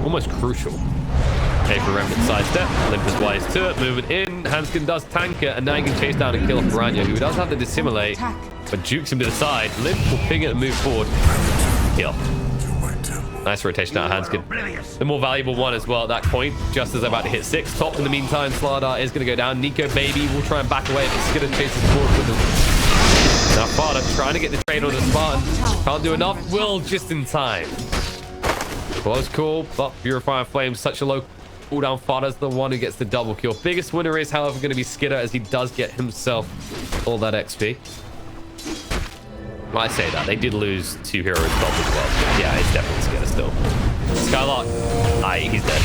almost crucial. Okay, for Remnant sidestep. Limp is wise to it. Moving in. Hanskin does tank it, and now he can chase down and kill Piranha, who does have to dissimulate, but jukes him to the side. Limp will ping it and move forward. Kill. Nice rotation out of Hanskin. The more valuable one as well at that point, just as they're about to hit 6. Top in the meantime, Slardar is going to go down. Nico Baby will try and back away, but Skidder chases forward with him. Now Fada trying to get the trade on the Spartan. Can't do enough. Will just in time. Close call, but Purifying Flame, such a low cooldown. Fada's the one who gets the double kill. Biggest winner is, however, going to be Skidder, as he does get himself all that XP. Well, I say that. They did lose 2 heroes top as well. Yeah, it's definitely Skidder still. Skylark, he's dead.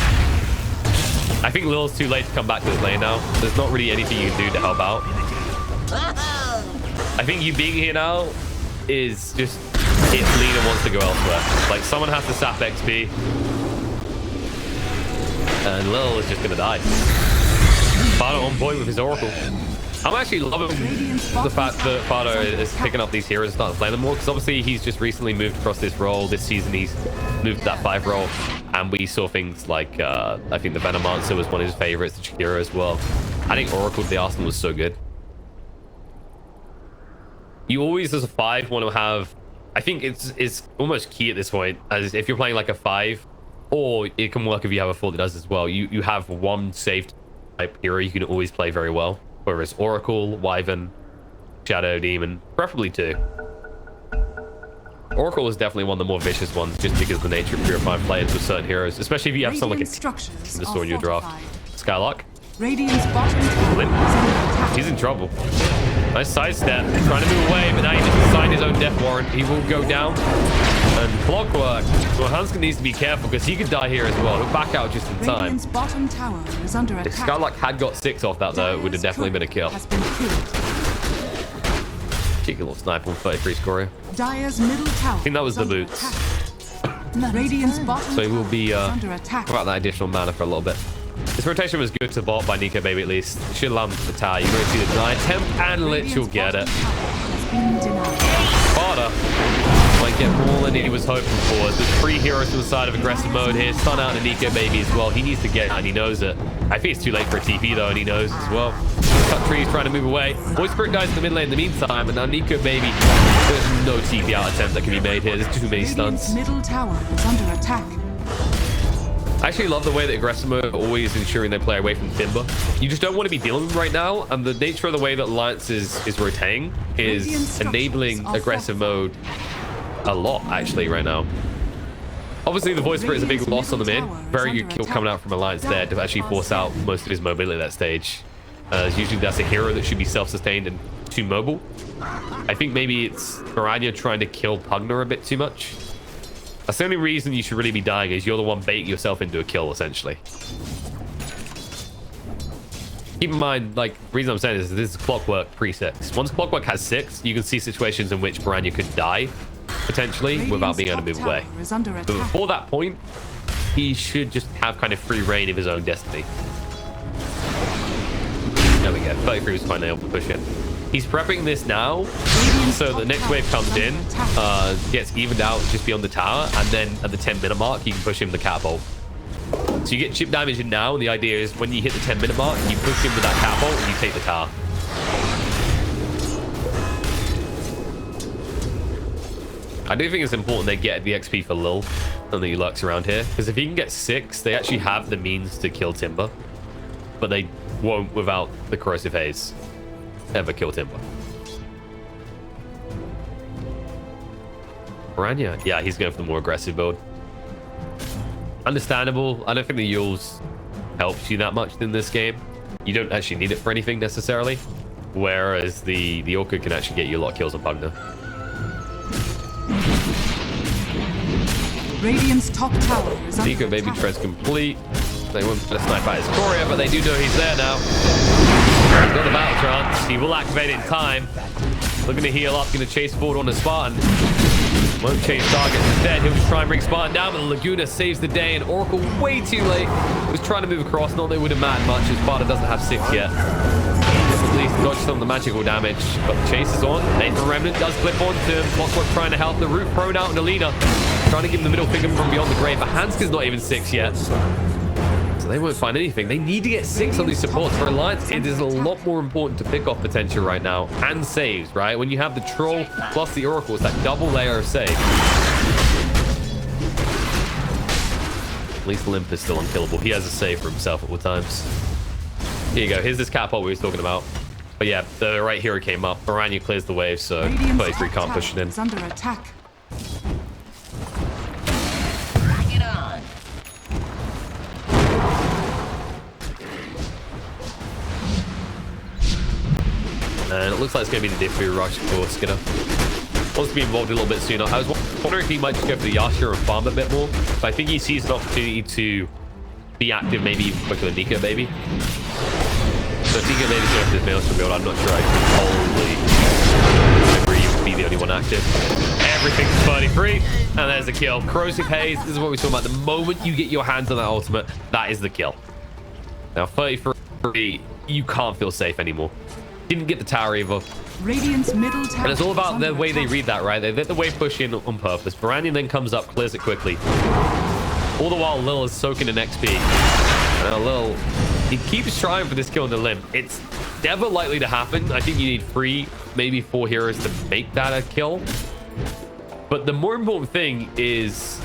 I think Lil's too late to come back to his lane now. There's not really anything you can do to help out. I think you being here now is just if Lina wants to go elsewhere. Like, someone has to sap XP. And Lil is just going to die. Fado on point with his Oracle. I'm actually loving the fact that Fado is picking up these heroes and starting playing them more, because obviously he's just recently moved across this role. This season he's moved to that 5 role, and we saw things like I think the Venomancer was one of his favorites, the Chikira as well. I think Oracle to the Arsenal was so good. You always, as a 5, want to have, I think it's almost key at this point, as if you're playing like a 5, or it can work if you have a 4 that does as well. You have one saved type hero you can always play very well. Whether it's Oracle, Wyvern, Shadow Demon, preferably 2. Oracle is definitely one of the more vicious ones, just because of the nature of purifying players with certain heroes, especially if you have someone like a the store in your draft. Skylark. Limp. He's in trouble. Nice sidestep, trying to move away, but now he just signed his own death warrant. He will go down. And Clockwork. Well, Hanskin needs to be careful, because he could die here as well. He'll back out just in time. Bottom tower is under attack. If Skylark had got 6 off that, though, it would have definitely been a kill. Cheeky little sniper on 33 scorer. Dire's middle tower. I think that was the boots. So he will be without that additional mana for a little bit. This rotation was good to bot by Nico Baby at least. Should land the tower. You're going to see the deny attempt, and Lich will get it. Sparta might get more than he was hoping for. There's 3 heroes to the side of aggressive mode here. Stun out to Nico Baby as well. He needs to get it, and he knows it. I think it's too late for a TP though, and he knows as well. Cut trees, trying to move away. Voice Spirit dies in the mid lane in the meantime, and now Nico Baby, there's no TP out attempt that can be made here. There's too many stuns. Middle tower is under attack. I actually love the way that aggressive mode are always ensuring they play away from Timber. You just don't want to be dealing with them right now, and the nature of the way that Alliance is rotating is enabling aggressive mode a lot, actually, right now. Obviously, the Voice Spirit is a big loss on the mid. Very good kill coming out from Alliance there to actually force out most of his mobility at that stage. Usually that's a hero that should be self-sustained and too mobile. I think maybe it's Piranha trying to kill Pugner a bit too much. That's the only reason you should really be dying, is you're the one baiting yourself into a kill, essentially. Keep in mind, like, the reason I'm saying this is Clockwork pre-6. Once Clockwork has 6, you can see situations in which Piranha could die, potentially, without being able to move away. But before that point, he should just have kind of free reign of his own destiny. There we go. 33 was finally able to push it. He's prepping this now, so the next wave comes in, gets evened out just beyond the tower, and then at the 10-minute mark, you can push him the catapult. So you get chip damage in now, and the idea is when you hit the 10-minute mark, you push him with that catapult, and you take the tower. I do think it's important they get the XP for Lil, and that he lurks around here, because if he can get 6, they actually have the means to kill Timber, but they won't without the Corrosive Haze. Ever kill Timber. Piranha, yeah, he's going for the more aggressive build. Understandable. I don't think the Yules helps you that much in this game. You don't actually need it for anything necessarily, whereas the Orchid can actually get you a lot of kills on Pugner. Radiant's top tower is under Nico Baby attack. treads complete. They won't put a snipe at his Courier, but they do know he's there now. He's got the battle trance. He will activate it in time. Looking to heal up, going to chase forward on the Spartan. Won't change targets instead. He'll just try and bring Spartan down, but the Laguna saves the day, and Oracle way too late. Was trying to move across. Not that it would have mattered much, as Sparta doesn't have 6 yet. At least dodge some of the magical damage, but the chase is on. Nathan Remnant does clip onto him. Clockwork trying to help. The root prone out into Lina. trying to give him the middle finger from beyond the grave, but Hanskin's not even 6 yet. So they won't find anything. They need to get 6 on these supports. For Alliance, it is a lot more important to pick off potential right now. And saves, right? When you have the Troll plus the Oracle, it's that double layer of save. At least Limp is still unkillable. He has a save for himself at all times. Here you go. Here's this catapult we were talking about. But yeah, the right hero came up. Piranha clears the wave, so 33 can't push it in. Is under attack. Bring it on. And it looks like it's going to be the Diffu rush for Skinner. Wants to be involved a little bit sooner. I was wondering if he might just go for the Yashir and farm a bit more. But I think he sees an opportunity to be active maybe even quicker than Nika, maybe. So if Nika maybe goes to this Maelstrom build, I'm not sure I can totally agree be the only one active. Everything's 33, and there's the kill. Corrosive Haze, this is what we talking about. The moment you get your hands on that ultimate, that is the kill. Now 33, you can't feel safe anymore. Didn't get the tower either. Radiant's middle tower. And it's all about the way they read that, right? They let the wave push in on purpose. Baranian then comes up, clears it quickly. All the while, Lil is soaking in XP. And Lil, he keeps trying for this kill on the Limp. It's never likely to happen. I think you need 3, maybe 4 heroes to make that a kill. But the more important thing is,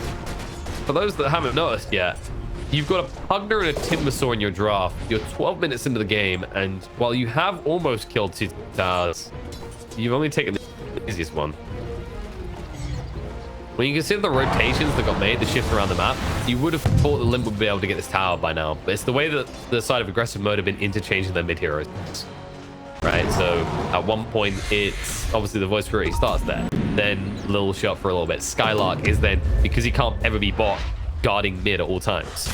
for those that haven't noticed yet, you've got a Pugner and a Timbersaw in your draft. You're 12 minutes into the game, and while you have almost killed 2 towers, you've only taken the easiest one. When you consider the rotations that got made, the shifts around the map, you would have thought the Limp would be able to get this tower by now. But it's the way that the side of aggressive mode have been interchanging their mid heroes. Right, so at one point, it's obviously the voice for it, he starts there. Then Lil shot for a little bit. Skylark is then, because he can't ever be bot, guarding mid at all times.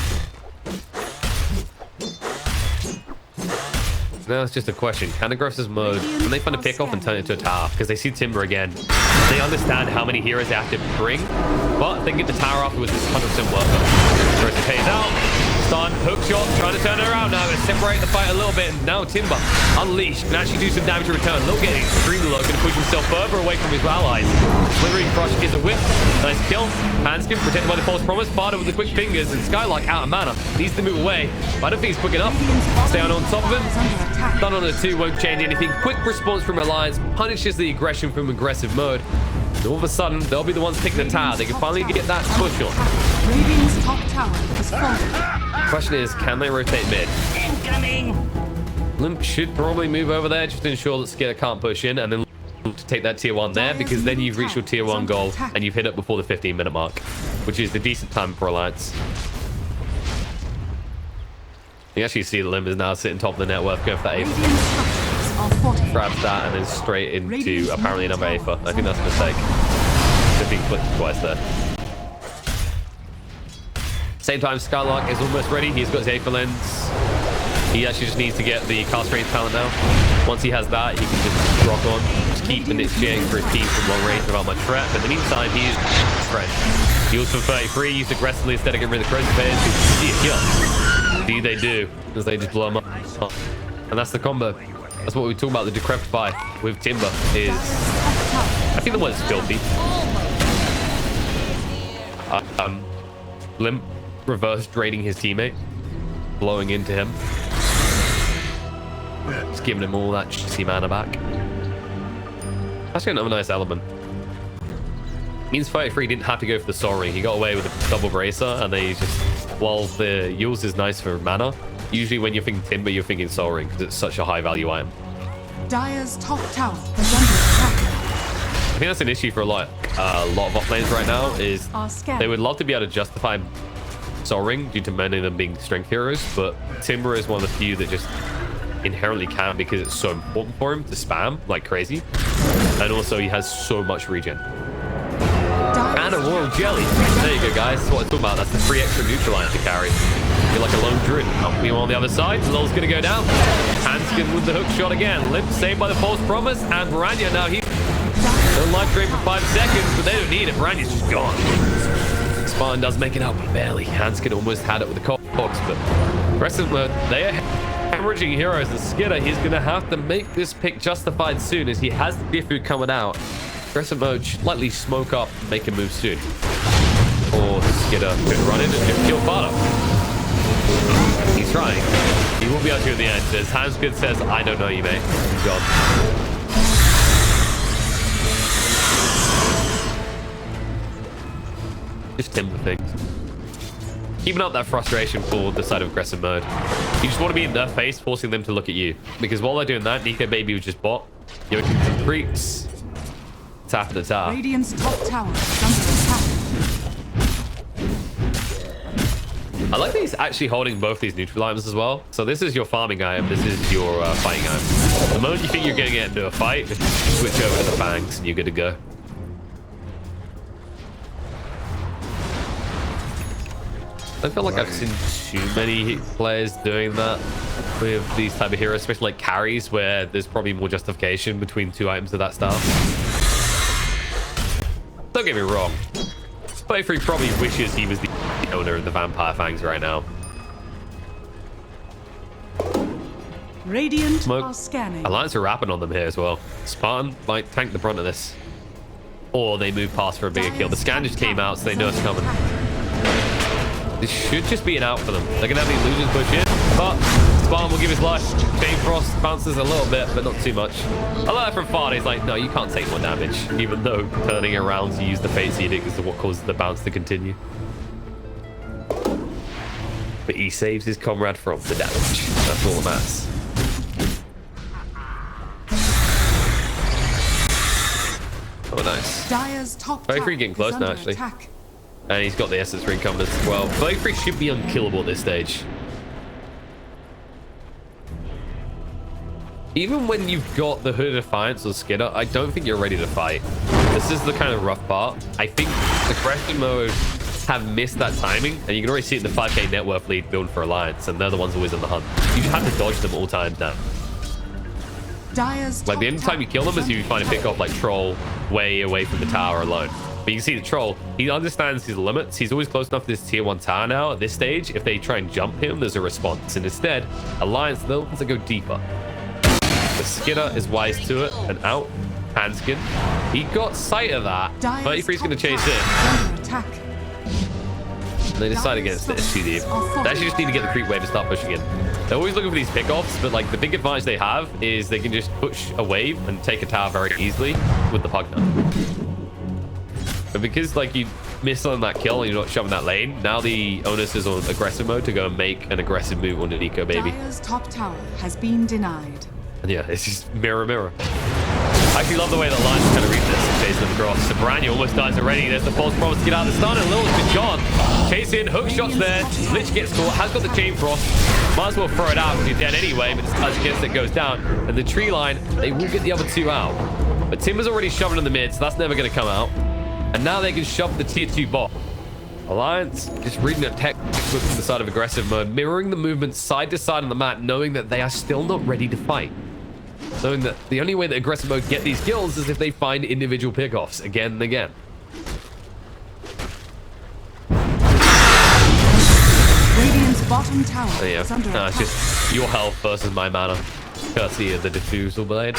Now it's just a question. Can aggressive mode, can they find a pick off and turn it into a tower? Because they see Timber again. They understand how many heroes they have to bring, but they can get the tower afterwards. It's 100% worth it. First it pays out. Stun, hook shot, trying to turn it around now. It's separate the fight a little bit. And now Timber, unleashed, can actually do some damage in return. Lil getting extremely low, going to push himself further away from his allies. Slithering Crush is a whip. Nice kill. Hanskin protected by the false promise. Barter with the quick fingers, and Skylark out of mana. Needs to move away. But I don't think he's quick enough. Stay on top of him. Stun on the 2 won't change anything. Quick response from Alliance punishes the aggression from aggressive mode. And all of a sudden, they'll be the ones picking the tower. They can finally get that push on. Radiant's top tower is falling. Question is, can they rotate mid? Incoming. Limp should probably move over there just to ensure that Skinner can't push in, and then to take that tier 1 there, because then you've reached your tier 1 goal and you've hit it before the 15-minute mark, which is the decent time for Alliance. You actually see the Limp is now sitting top of the net worth, going for that Aether. Grabs that and then straight into apparently another Aether. I think that's a mistake. Just being clicked twice there. Same time, Skylark is almost ready. He's got his Aether lens. He actually just needs to get the cast range talent now. Once he has that, he can just rock on. Just keep initiating for his team from long range without much threat. But in the meantime, he's fresh. Heals for 33, used aggressively instead of getting rid of the Corrosive Haze. See a kill. Indeed they do, because they just blow him up. And that's the combo. That's what we talk about, the Decrepify with Timber is... I think the word is filthy. Limp reverse draining his teammate, blowing into him. Just giving him all that juicy mana back. Actually another nice element. Means 33 didn't have to go for the Soul Ring. He got away with a double bracer, and they just, while the Yules is nice for mana, usually when you're thinking Timber, you're thinking Soul Ring because it's such a high value item. Dire's top tower is under attack. I think that's an issue for a lot of off lanes right now, is they would love to be able to justify Soul Ring due to many of them being strength heroes, but Timber is one of the few that just inherently can because it's so important for him to spam like crazy, and also he has so much regen. And a Royal Jelly. There you go, guys. That's what I'm talking about. That's the free extra neutralizer to carry. You're like a lone druid. Meanwhile, on the other side, Lol's going to go down. Hanskin with the hook shot again. Limp saved by the false promise. And Baranya now, he's no life drain for 5 seconds, but they don't need it. Baranya's just gone. Spartan does make it out, but barely. Hanskin almost had it with the Cox, but aggressive mode, they are hemorrhaging heroes. And Skidder, he's going to have to make this pick justified soon, as he has the Diffu coming out. Aggressive mode should likely smoke up and make a move soon. Or Skidder could run in and just kill Fardo. He's trying. He will be able to in the end. As Hansgood says, I don't know you, mate. He's gone. Just timber things. Keeping up that frustration for the side of aggressive mode. You just want to be in their face, forcing them to look at you. Because while they're doing that, Nico Baby would just bot. You're some creeps. Tap at the tower. Radiant's top tower is under attack. I like that he's actually holding both these neutral items as well. So this is your farming item. This is your fighting item. The moment you think you're going to get into a fight, just switch over to the banks and you're good to go. I feel like I've seen too many players doing that with these type of heroes, especially like carries, where there's probably more justification between two items of that style. Don't get me wrong. Playthrough probably wishes he was the owner of the Vampire Fangs right now. Radiant Smoke. are scanning. Alliance are rapping on them here as well. Spartan might tank the brunt of this. Or they move past for a bigger kill. The scan just came out, so they know it's coming. This should just be an out for them. They're going to have the illusions push in, but Spartan will give his life. Chain Frost bounces a little bit, but not too much. I like that from Fardy. He's like, no, you can't take more damage, even though turning around to use the Fate's Edict is what causes the bounce to continue. But he saves his comrade from the damage. That's all that matters. Oh, nice. Dire's top Very tower free getting close is now, under actually. attack. And he's got the Essence Ring coming as well. Valkyrie should be unkillable at this stage. Even when you've got the Hood of Defiance or Skidder, I don't think you're ready to fight. This is the kind of rough part. I think Agression mode have missed that timing, and you can already see it in the 5k net worth lead build for Alliance, and they're the ones always on the hunt. You just have to dodge them all times now. Dire's Like the only time you kill them is if you find a pick off like Troll way away from the tower alone. But you can see the Troll, he understands his limits. He's always close enough to this tier 1 tower now. At this stage, if they try and jump him, there's a response. And instead, Alliance, they'll want to go deeper. The Skidder is wise to it and out. Handskin. He got sight of that. 33's going to chase in. Under attack. And they decide against it. It's too deep. They actually just need to get the creep wave to start pushing in. They're always looking for these pickoffs, but like the big advantage they have is they can just push a wave and take a tower very easily with the Pugner. But because like you miss on that kill and you're not shoving that lane, now the onus is on aggressive mode to go and make an aggressive move on the Nico Baby. Dire's top tower has been denied. And yeah, it's just mirror, mirror. I actually love the way that Lions kind of read this and chasing them across. Sabrania almost dies already. There's the false promise to get out of the stun, and Lil's been gone. Chase in, hook shots there. Lich gets caught, has got the Chain Frost. Might as well throw it out because he's dead anyway, but as against it goes down. And the tree line, they will get the other two out. But Timber's already shoving in the mid, so that's never going to come out. And now they can shove the tier 2 bot. Alliance just reading a textbook from the side of aggressive mode, mirroring the movement side to side on the map, knowing that they are still not ready to fight. Knowing that the only way that aggressive mode get these kills is if they find individual pickoffs again and again. Radiant's bottom tower Yeah, is under attack. it's just your health versus my mana. Courtesy of the Diffusal Blade.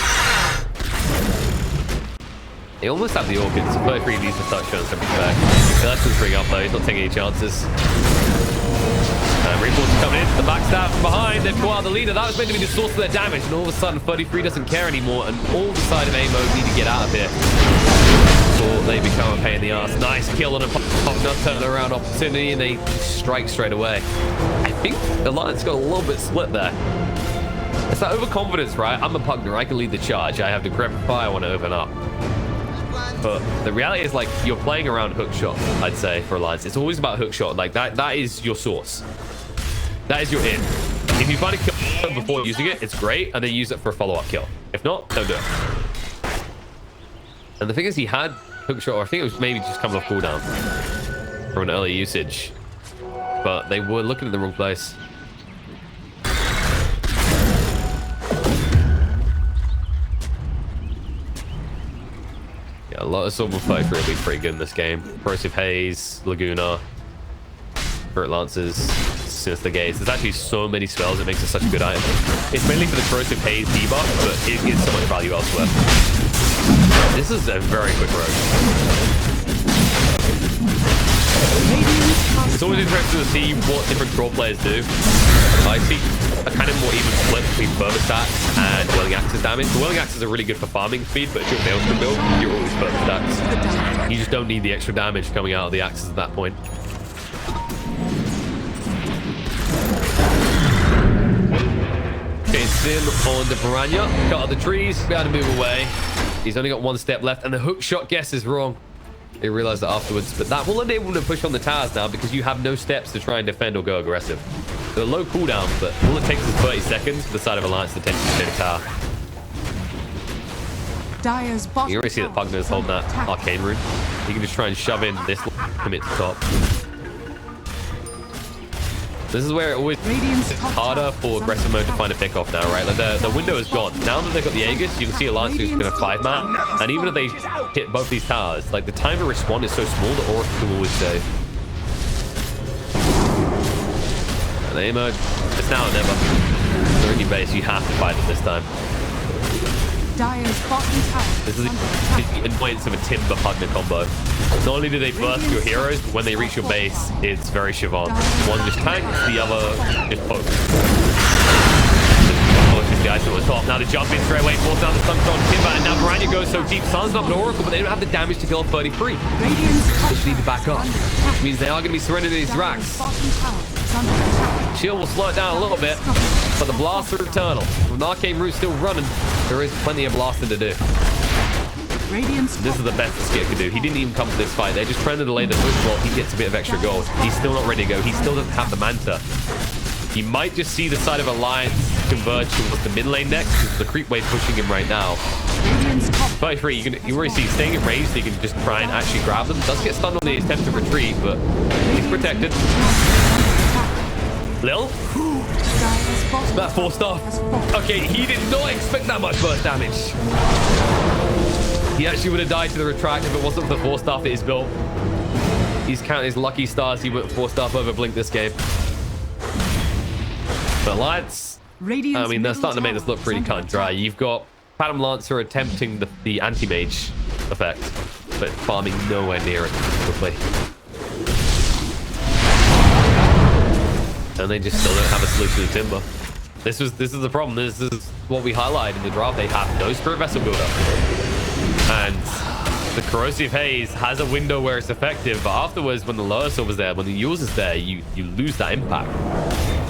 They almost have the Orchids. 33 needs to start showing something back. Let's just bring up though, he's not taking any chances. Reinforcements coming in, the backstab from behind, they've caught out the leader. That was meant to be the source of their damage, and all of a sudden 33 doesn't care anymore, and all the side of A mode need to get out of here before they become a pain in the ass. Nice kill on a turn around opportunity, and they strike straight away. I think Alliance got a little bit split there. It's that overconfidence, right? I'm a Pugner, I can lead the charge. I have the Decrepit Fire, I want to open up. But the reality is, like, you're playing around hookshot, I'd say, for Alliance. It's always about hookshot. Like, that is your source. That is your in. If you find a kill before using it, it's great, and then use it for a follow-up kill. If not, don't do it. And the thing is, he had hookshot, or I think it was maybe just coming off cooldown from an early usage. But they were looking in the wrong place. A lot of Silver Fight will be pretty good in this game. Corrosive Haze, Laguna, Spirit Lancers, Sinister Gaze. There's actually so many spells, it makes it such a good item. It's mainly for the Corrosive Haze debuff, but it gives so much value elsewhere. This is a very quick road. It's always interesting to see what different troll players do. I see a kind of more even split between further stats and whirling axes damage. The whirling axes are really good for farming speed, but if you're Maelstrom build, you're always further stats. You just don't need the extra damage coming out of the axes at that point. Okay, Sin on the Piranha. Cut out the trees, be able to move away. He's only got one step left, and the hook shot guess is wrong. They realized that afterwards, but that will enable him to push on the towers now because you have no steps to try and defend or go aggressive. They're low cooldown, but all it takes is 30 seconds for the side of Alliance to take the tower. You already see that Pugner's holding that arcane rune. He can just try and shove in this commit to top. This is where it always it's harder for aggressive mode to find a pick-off now, right? Like the window is gone. Now that they've got the Aegis, you can see Alliance is going to 5-man. And even if they hit both these towers, like the time to respawn is so small that Aura can always save. And aim mode, it's now or never. They're in your base, you have to fight it this time. This is the annoyance of a Timber Pugner combo. Not only do they burst your heroes, but when they reach your base, it's very Siobhan. One just tanks, the other just pokes. This guy's at the top. Now the jump in straight away, falls down the stun on Timber, and now Piranha goes so deep. Sun's up an Oracle, but they don't have the damage to kill 33. They just need to back up, which means they are going to be surrendering these racks. Shield will slow it down a little bit, but the blasts are eternal. With an arcane route still running, there is plenty of blasting to do. This is the best the Skit could do. He didn't even come to this fight. They're just trying to delay the push while he gets a bit of extra gold. He's still not ready to go. He still doesn't have the Manta. He might just see the side of Alliance converge towards the mid lane next because the creep wave pushing him right now. 33, you already see staying in range, so you can just try and actually grab them. Does get stunned on the attempt to retreat, but he's protected. Lil? That 4-star. Okay, he did not expect that much burst damage. He actually would have died to the retract if it wasn't for the 4-star that he's built. He's counting his lucky stars. He went 4-star over Blink this game. But Alliance, I mean, they're starting to make this look pretty cut and dry. You've got Phantom Lancer attempting the anti-mage effect, but farming nowhere near it quickly. And they just still don't have a solution to Timber. This is the problem. This is what we highlighted in the draft. They have no Spirit Vessel builder. And the Corrosive Haze has a window where it's effective, but afterwards, when the Lower Silver's there, when the Yules is there, you lose that impact.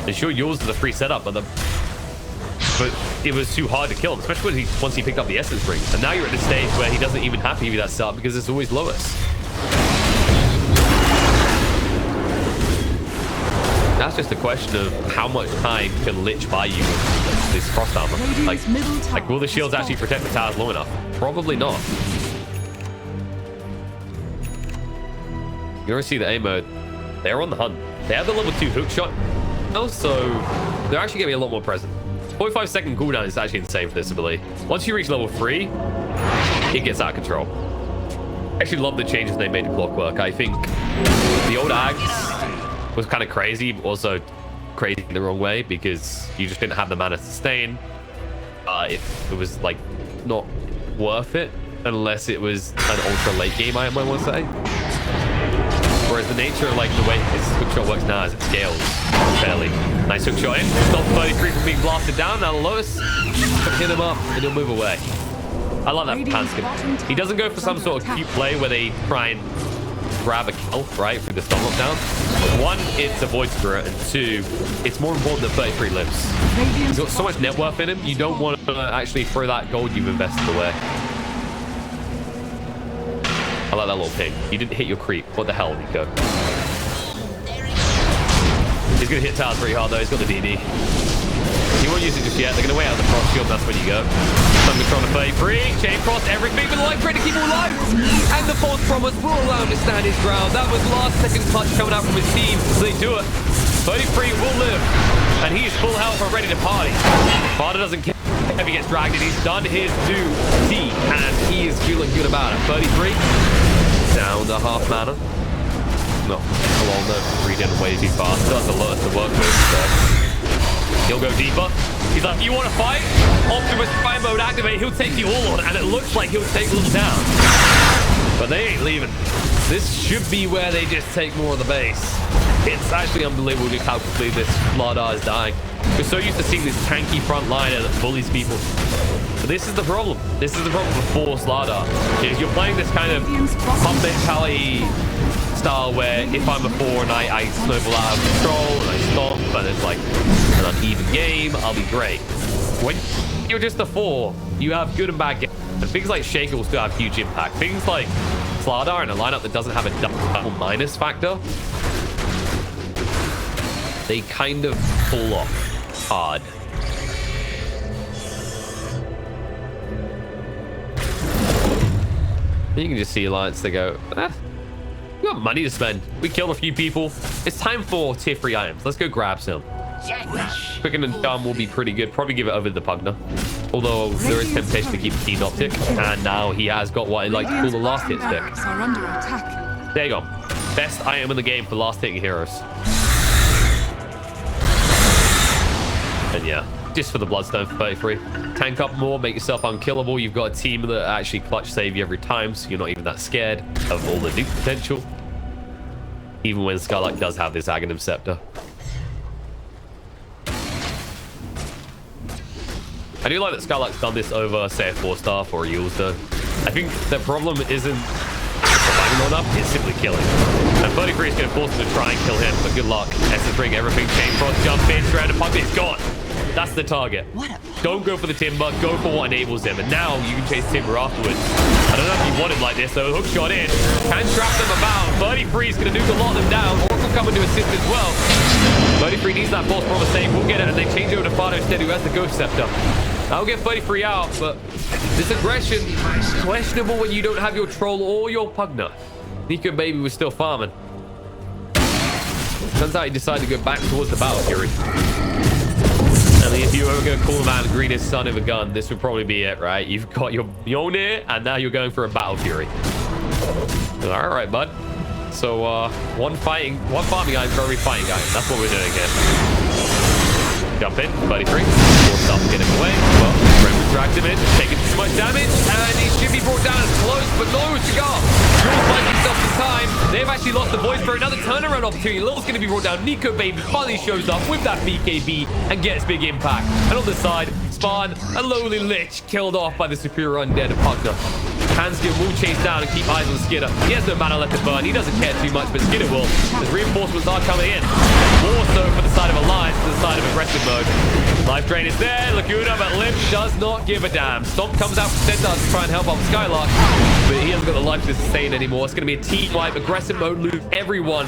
And sure, Yules is a free setup, but it was too hard to kill him, especially once he picked up the Essence Ring. And now you're at the stage where he doesn't even have to give you that setup because it's always Lois. That's just a question of how much time can Lich buy you with this frost armor. Like, will the shields actually protect the towers long enough? Probably not. You already see the A mode. They're on the hunt. They have the level 2 hook shot. Also, they're actually going to be a lot more present. 45-second cooldown is actually insane for this ability. Once you reach level 3, it gets out of control. I actually love the changes they made to Clockwork. I think the old Ags was kind of crazy, but also crazy in the wrong way because you just didn't have the mana to sustain. It was like not worth it unless it was an ultra late game, I might want to say. Whereas the nature of like the way this hook shot works now is it scales fairly. Nice hook shot in. Stop 33 from being blasted down. Now Lois can hit him up and he'll move away. I love that Panskin. He doesn't go for some sort of cute play where they try and grab a kill, right, through the stun lockdown. One, it's a Void Spirit, and two, it's more important that 33 lives. He's got so much net worth in him, you don't want to actually throw that gold you've invested away. I like that little ping. You didn't hit your creep. What the hell, Nico? He's going to hit towers pretty hard, though. He's got the DD. He won't use it just yet. They're going to wait out the frost shield. That's when you go. Sun control to 33. Chain cross everything with the light crit to keep him alive. And the false promise will allow him to stand his ground. That was last second clutch coming out from his team. So they do it. 33 will live. And he is full health and ready to party. Father doesn't care if he gets dragged in. He's done his duty. And he is feeling good about it. 33. Down to half mana. No. Along the regen way too fast. That's a lot to work with. So he'll go deeper. He's like, you want to fight? Optimus Prime mode activate. He'll take you all on, and it looks like he'll take Little down. But they ain't leaving. This should be where they just take more of the base. It's actually unbelievable just how quickly this Vladar is dying. We're so used to seeing this tanky front liner that bullies people. But this is the problem. This is the problem for Vladar. Is you're playing this kind of pump mentality style where if I'm a 4 and I snowball out of control and I stomp and it's like an uneven game, I'll be great. When you're just a 4, you have good and bad games. And things like Shaker will still have huge impact. Things like Vladar in a lineup that doesn't have a double minus factor, they kind of pull off hard. You can just see Alliance, they go, we got money to spend. We killed a few people. It's time for tier 3 items. Let's go grab some. Quicken and Dumb will be pretty good. Probably give it over to the Pugner. Although there is temptation to keep the Keen Optic. And now he has got what I like to call the last hit stick. Are under attack. There you go. Best item in the game for last hitting heroes. And yeah, just for the Bloodstone for 33. Tank up more, make yourself unkillable. You've got a team that actually clutch save you every time, so you're not even that scared of all the nuke potential. Even when Skylark does have this Aghanim Scepter. I do like that Skylark's done this over, say, a 4-star for a Yules, though. I think the problem isn't surviving enough, it's simply killing. And 33 is going to force him to try and kill him, but good luck. Essence Ring, everything, Chain Frost, jump in, strand of Pug, it's gone. That's the target. Don't go for the Timber, go for what enables him. And now you can chase Timber afterwards. I don't know if you want him like this, though. Hook shot in. Can trap them about. 33 is going to nuke a lot of them down. Oracle coming to assist as well. 33 needs that false promise saying we'll get it, and they change over to Fado instead, who has the Ghost Scepter. That'll get 33 out, but this aggression, questionable when you don't have your Troll or your Pugner. Nico Baby was still farming. Turns out he decided to go back towards the Battle Fury. I mean, if you were going to call him out the greenest son of a gun, this would probably be it, right? You've got your Mjolnir, and now you're going for a Battle Fury. All right, bud. So, one farming item for every fighting item. That's what we're doing here. Jump in, 33. Forced up, get him away. Well, Brentwood drags him in, taking too much damage, and he should be brought down as close, but no cigar. Jules finds himself in time. They've actually lost the voice for another turnaround opportunity. Lil's going to be brought down. Nico Baby finally shows up with that BKB and gets big impact. And on the side, Spawn, a lowly Lich, killed off by the superior undead of Pugner. Hanskin will chase down and keep eyes on Skidder. He has no mana left to burn. He doesn't care too much, but Skidder will. As reinforcements are coming in. More so for the side of Alliance than the side of aggressive mode. Life Drain is there. Laguna, but Limp does not give a damn. Stomp comes out from Centaur to try and help out Skylark, but he hasn't got the life to sustain anymore. It's going to be a team wipe. Aggressive mode lose everyone.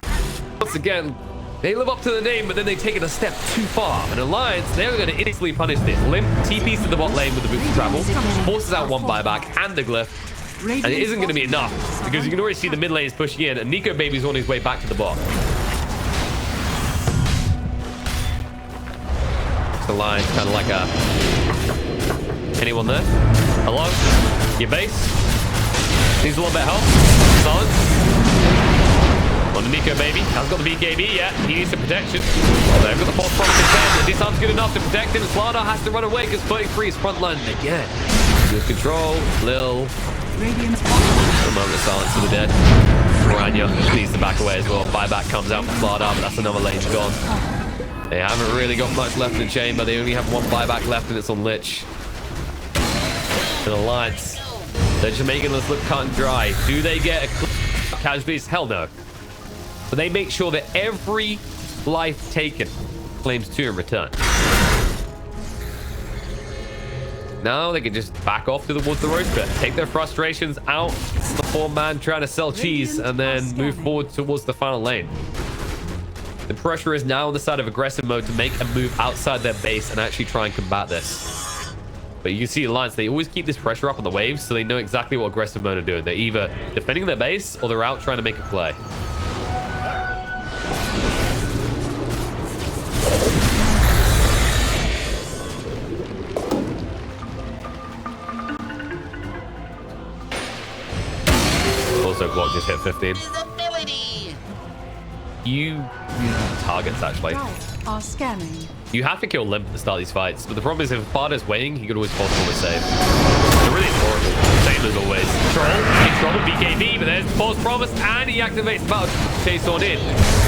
Once again, they live up to the name, but then they take it a step too far. And Alliance, they're going to instantly punish this. Limp TPs to the bot lane with the boots of travel, forces out one buyback and the glyph. And it isn't going to be enough, because you can already see the mid lane is pushing in, and Nico Baby's on his way back to the bot. The line's kind of like a... Anyone there? Hello? Your base? Needs a little bit of help. Silence. On the Nico Baby. Has got the BKB, yeah. He needs some protection. They've got the false promise in 10. This arm's good enough to protect him. Slardar has to run away because 33 is frontline again. Lose control. Lil... A moment of silence for the dead. Rania needs to back away as well. Buyback comes out from Slardar, but that's another lane gone. They haven't really got much left in the chamber. They only have one buyback left, and it's on Lich. And Alliance, they're just making this look cut and dry. Do they get a casualties? Hell no. But they make sure that every life taken claims 2 in return. Now they can just back off towards the road bit, take their frustrations out, the 4-man trying to sell cheese, and then move forward towards the final lane. The pressure is now on the side of aggressive mode to make a move outside their base and actually try and combat this. But you can see Alliance, they always keep this pressure up on the waves, so they know exactly what aggressive mode are doing. They're either defending their base or they're out trying to make a play. Also, Glock just hit 15. You use targets, actually. are scanning. You have to kill Limp at the start of these fights, but the problem is if Bardo's waiting, he could always force him to save. They're really horrible. Same as always. Troll, he's Troll, BKB, but there's false promise, and he activates Battle Chase on in.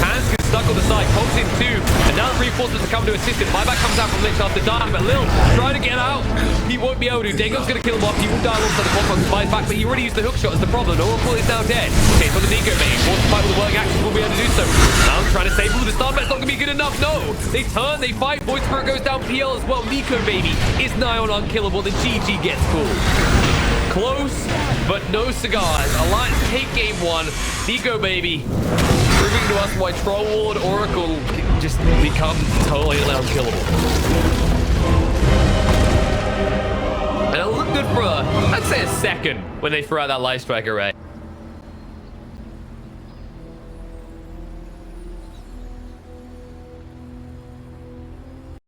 Hands gets stuck on the side, Comes in too, and now the reinforcements are coming to assist him. Buyback comes out from Lich after dying, but Lil trying to get out. He won't be able to. Dagon's going to kill him off. He will die alongside the Pop-Punk buys back, but he already used the hook shot as the problem. Oracle is now dead. Okay, so the Nico main. Forced to fight with the working axes will be able to do so. Now trying to save him with the stun, but it's not going to be good enough. No, they turn, they fight. Void Spirit goes down. PL as well. Nico baby is nigh on unkillable. The GG gets pulled. Close, but no cigars. Alliance take game one. Nico baby proving to us why Troll Ward Oracle just become totally unkillable. And it looked good for, I'd say, a second when they threw out that Light Strike array.